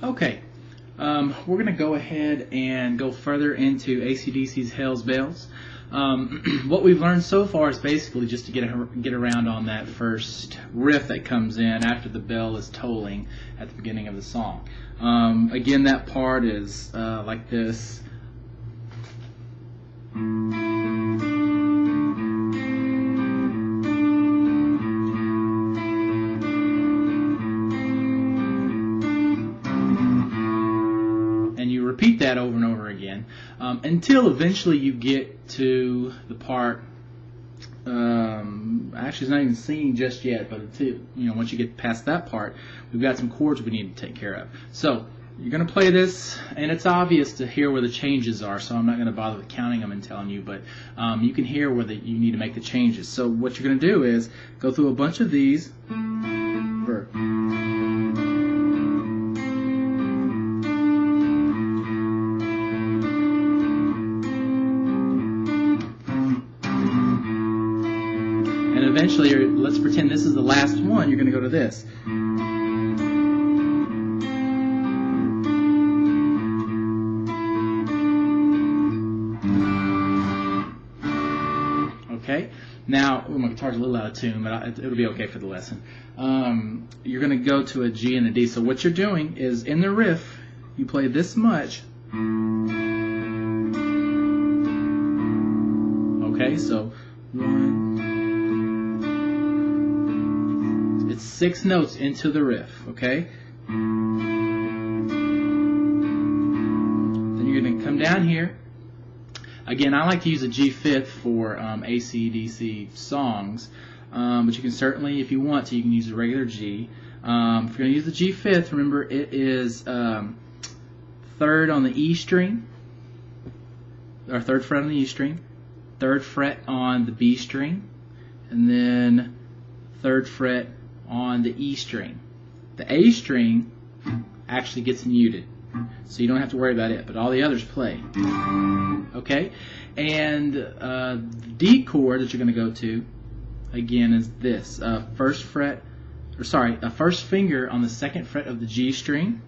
Okay, we're going to go ahead and go further into ACDC's Hell's Bells. What we've learned so far is basically just to get around on that first riff that comes in after the bell is tolling at the beginning of the song. Again, that part is like this. Repeat that over and over again until eventually you get to the part. Actually, it's not even singing just yet, but until, once you get past that part, we've got some chords we need to take care of. So you're going to play this, and it's obvious to hear where the changes are. So I'm not going to bother with counting them and telling you, but you can hear where you need to make the changes. So what you're going to do is go through a bunch of these. Eventually, let's pretend this is the last one, you're going to go to this. Okay, now my guitar's a little out of tune, but it'll be okay for the lesson. You're going to go to a G and a D. So what you're doing is in the riff, you play this much. Okay, so 6 notes into the riff, okay? Then you're going to come down here. Again, I like to use a G5 for ACDC songs, but you can certainly, if you want to, you can use a regular G. If you're going to use the G5, remember it is 3rd on the E string, or 3rd fret on the E string, 3rd fret on the B string, and then 3rd fret on the E string. The A string actually gets muted, so you don't have to worry about it, but all the others play. Okay? And the D chord that you're going to go to, again, is this. First finger on the 2nd fret of the G string.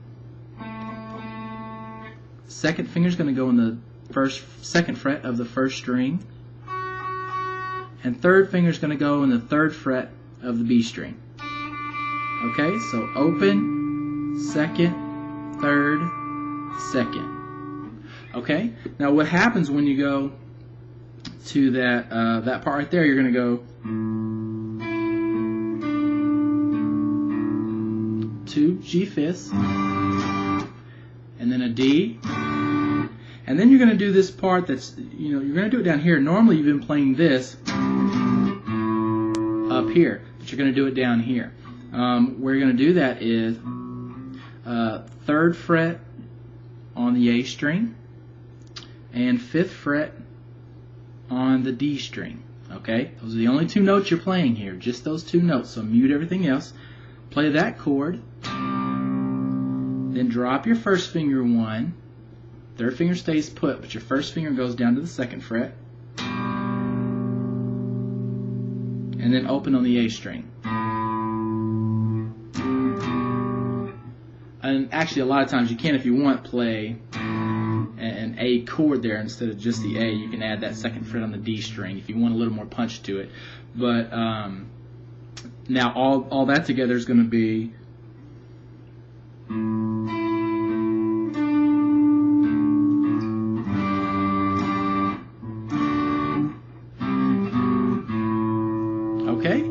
2nd finger is going to go in the 2nd fret of the 1st string. And 3rd finger is going to go in the 3rd fret of the B string. Okay, so open, 2nd, 3rd, 2nd. Okay, now what happens when you go to that part right there? You're going to go 2 G5ths, and then a D, and then you're going to do this part that's, you're going to do it down here. Normally you've been playing this up here, but you're going to do it down here. Where you're going to do that is 3rd fret on the A string and 5th fret on the D string. Okay, those are the only 2 notes you're playing here, just those 2 notes. So mute everything else. Play that chord, then drop your 1st finger 1. 3rd finger stays put, but your 1st finger goes down to the 2nd fret, and then open on the A string. And actually, a lot of times you can, if you want, play an A chord there instead of just the A. You can add that 2nd fret on the D string if you want a little more punch to it. But now all that together is going to be okay.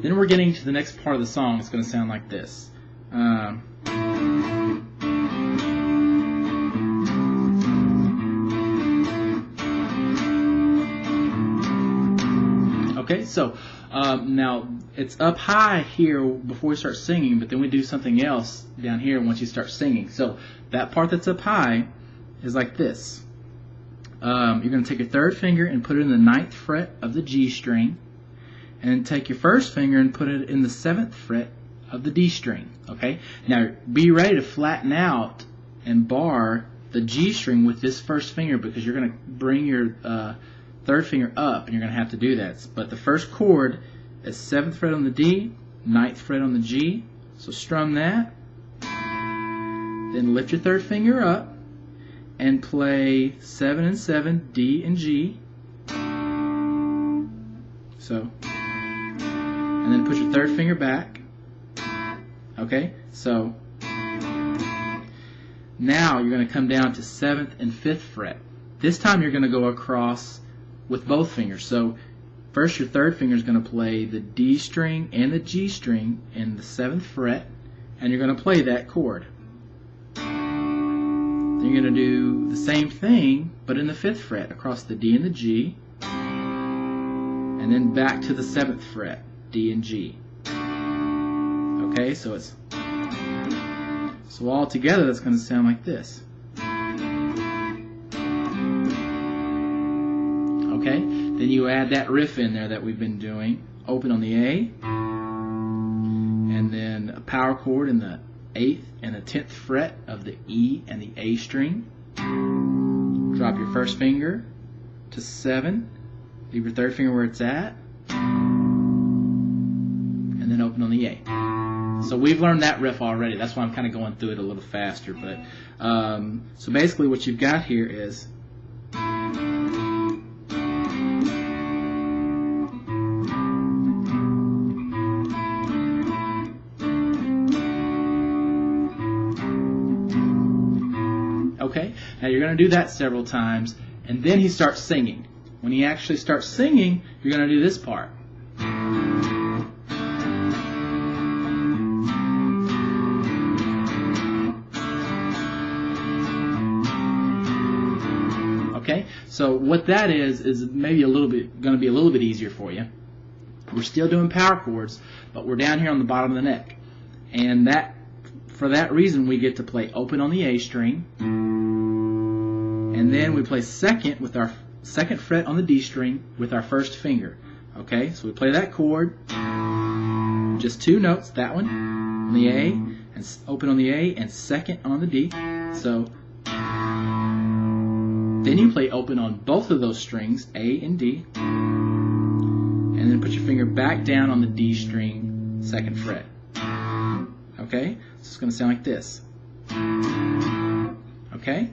Then we're getting to the next part of the song. It's going to sound like this. Okay, so now it's up high here before we start singing, but then we do something else down here once you start singing. So that part that's up high is like this. You're going to take your 3rd finger and put it in the 9th fret of the G string, and then take your 1st finger and put it in the 7th fret of the D string. Okay, now be ready to flatten out and bar the G string with this 1st finger, because you're going to bring your 3rd finger up, and you're going to have to do that. But the first chord is 7th fret on the D, 9th fret on the G, so strum that. Then then lift your third finger up and play 7 and 7, D and G. So, and then put your third finger back. Okay, so now you're going to come down to 7th and 5th fret. This time you're going to go across with both fingers. So first your third finger is going to play the D string and the G string in the 7th fret, and you're going to play that chord. Then you're going to do the same thing but in the 5th fret across the D and the G, and then back to the 7th fret, D and G. Okay, so all together that's going to sound like this. Okay, then you add that riff in there that we've been doing. Open on the A, and then a power chord in the 8th and the 10th fret of the E and the A string. Drop your first finger to 7, leave your third finger where it's at, and then open on the A. So we've learned that riff already. That's why I'm kind of going through it a little faster. But so basically what you've got here is okay. Now you're going to do that several times, and then he starts singing. When he actually starts singing, you're going to do this part. Okay, so what that is maybe going to be a little bit easier for you. We're still doing power chords, but we're down here on the bottom of the neck, and for that reason we get to play open on the A string, and then we play second with our 2nd fret on the D string with our first finger. Okay, so we play that chord, just 2 notes, that one on the A, and open on the A, and second on the D. So then you play open on both of those strings, A and D, and then put your finger back down on the D string, 2nd fret. Okay, so it's going to sound like this. Okay?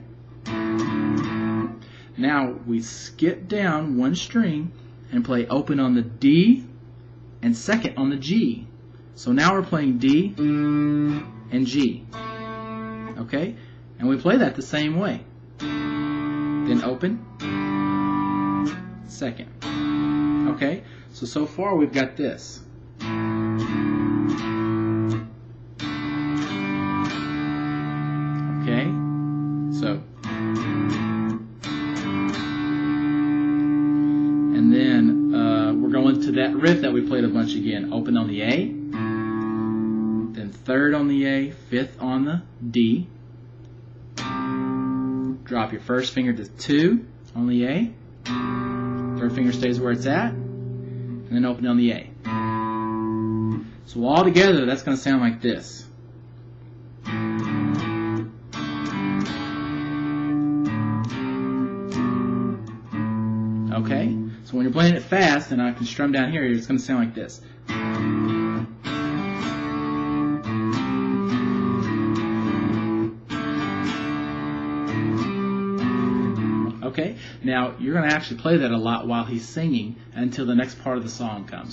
Now we skip down 1 string and play open on the D and second on the G. So now we're playing D and G. Okay? And we play that the same way. Then open, second. Okay? So far we've got this. Okay? So, and then we're going to that riff that we played a bunch again. Open on the A, then 3rd on the A, 5th on the D. Drop your first finger to 2 on the A, 3rd finger stays where it's at, and then open on the A. So all together that's going to sound like this. Okay? So when you're playing it fast, and I can strum down here, it's going to sound like this. Okay? Now, you're going to actually play that a lot while he's singing until the next part of the song comes.